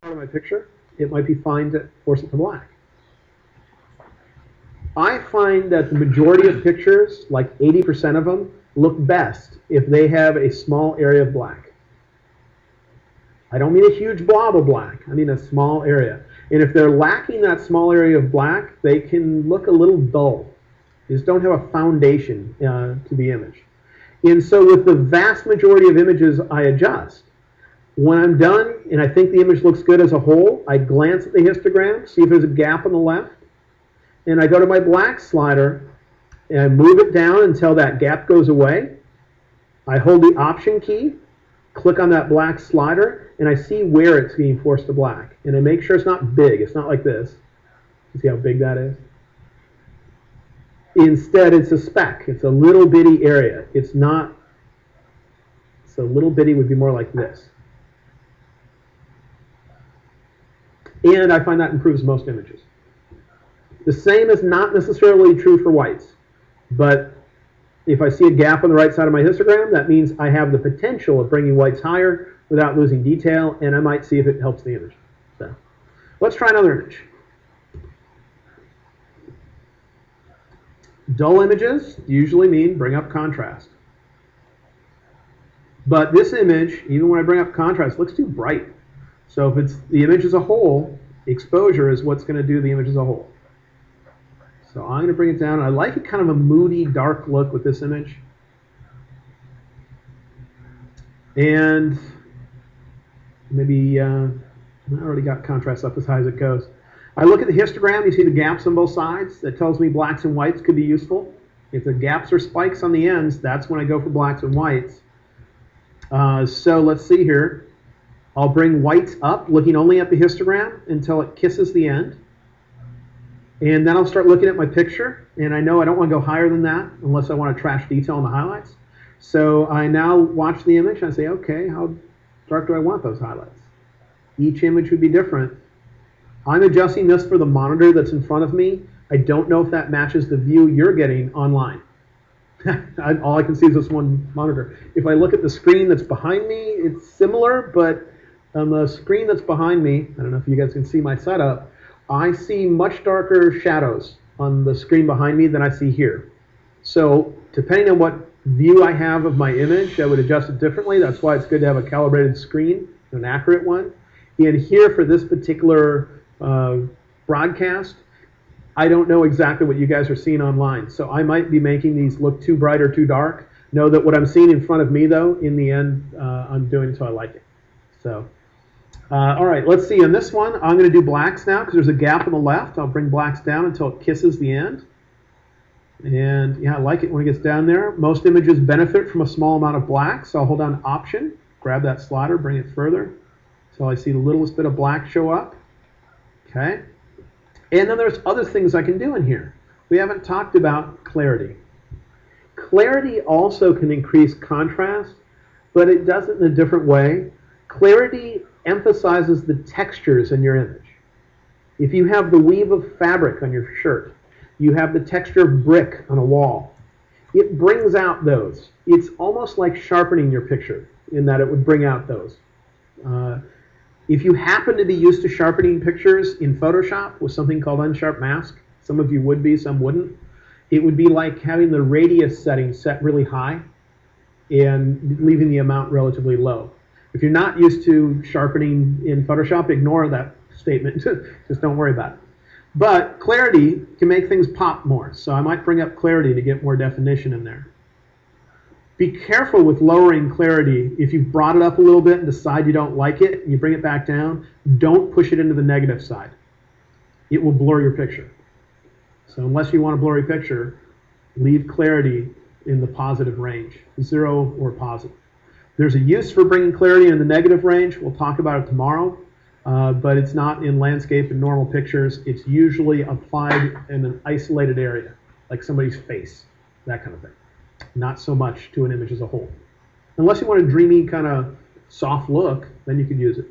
part of my picture, it might be fine to force it to black. I find that the majority of pictures, like 80% of them, look best if they have a small area of black. I don't mean a huge blob of black, I mean a small area. And if they're lacking that small area of black, they can look a little dull. They just don't have a foundation to the image. And so with the vast majority of images, I adjust. When I'm done and I think the image looks good as a whole, I glance at the histogram, see if there's a gap on the left, and I go to my black slider and I move it down until that gap goes away. I hold the Option key, click on that black slider, and I see where it's being forced to black. And I make sure it's not big. It's not like this. You see how big that is? Instead, it's a speck. It's a little bitty area. It's not, so little bitty would be more like this. And I find that improves most images. The same is not necessarily true for whites, but if I see a gap on the right side of my histogram, that means I have the potential of bringing whites higher without losing detail, and I might see if it helps the image. So let's try another image. Dull images usually mean bring up contrast. But this image, even when I bring up contrast, looks too bright. So if it's the image as a whole, exposure is what's going to do the image as a whole. So I'm going to bring it down. I like it kind of a moody, dark look with this image. And maybe I already got contrast up as high as it goes. I look at the histogram. You see the gaps on both sides. That tells me blacks and whites could be useful. If the gaps are spikes on the ends, that's when I go for blacks and whites. So let's see here. I'll bring whites up, looking only at the histogram until it kisses the end. And then I'll start looking at my picture, and I know I don't want to go higher than that unless I want to trash detail in the highlights. So I now watch the image and I say, okay, how dark do I want those highlights? Each image would be different. I'm adjusting this for the monitor that's in front of me. I don't know if that matches the view you're getting online. All I can see is this one monitor. If I look at the screen that's behind me, it's similar, but on the screen that's behind me, I don't know if you guys can see my setup, I see much darker shadows on the screen behind me than I see here. So depending on what view I have of my image, I would adjust it differently. That's why it's good to have a calibrated screen, an accurate one. And here for this particular broadcast, I don't know exactly what you guys are seeing online. So I might be making these look too bright or too dark. Know that what I'm seeing in front of me, though, in the end, I'm doing so I like it. So. All right, let's see. On this one, I'm going to do blacks now because there's a gap on the left. I'll bring blacks down until it kisses the end. And yeah, I like it when it gets down there. Most images benefit from a small amount of black, so I'll hold down Option, grab that slider, bring it further until I see the littlest bit of black show up. Okay. And then there's other things I can do in here. We haven't talked about clarity. Clarity also can increase contrast, but it does it in a different way. Clarity emphasizes the textures in your image. If you have the weave of fabric on your shirt, you have the texture of brick on a wall, it brings out those. It's almost like sharpening your picture in that it would bring out those. If you happen to be used to sharpening pictures in Photoshop with something called unsharp mask, some of you would be, some wouldn't, it would be like having the radius setting set really high and leaving the amount relatively low. If you're not used to sharpening in Photoshop, ignore that statement. Just don't worry about it. But clarity can make things pop more. So I might bring up clarity to get more definition in there. Be careful with lowering clarity. If you've brought it up a little bit and decide you don't like it, and you bring it back down, don't push it into the negative side. It will blur your picture. So unless you want a blurry picture, leave clarity in the positive range, 0 or positive. There's a use for bringing clarity in the negative range. We'll talk about it tomorrow, but it's not in landscape and normal pictures. It's usually applied in an isolated area, like somebody's face, that kind of thing. Not so much to an image as a whole. Unless you want a dreamy kind of soft look, then you could use it.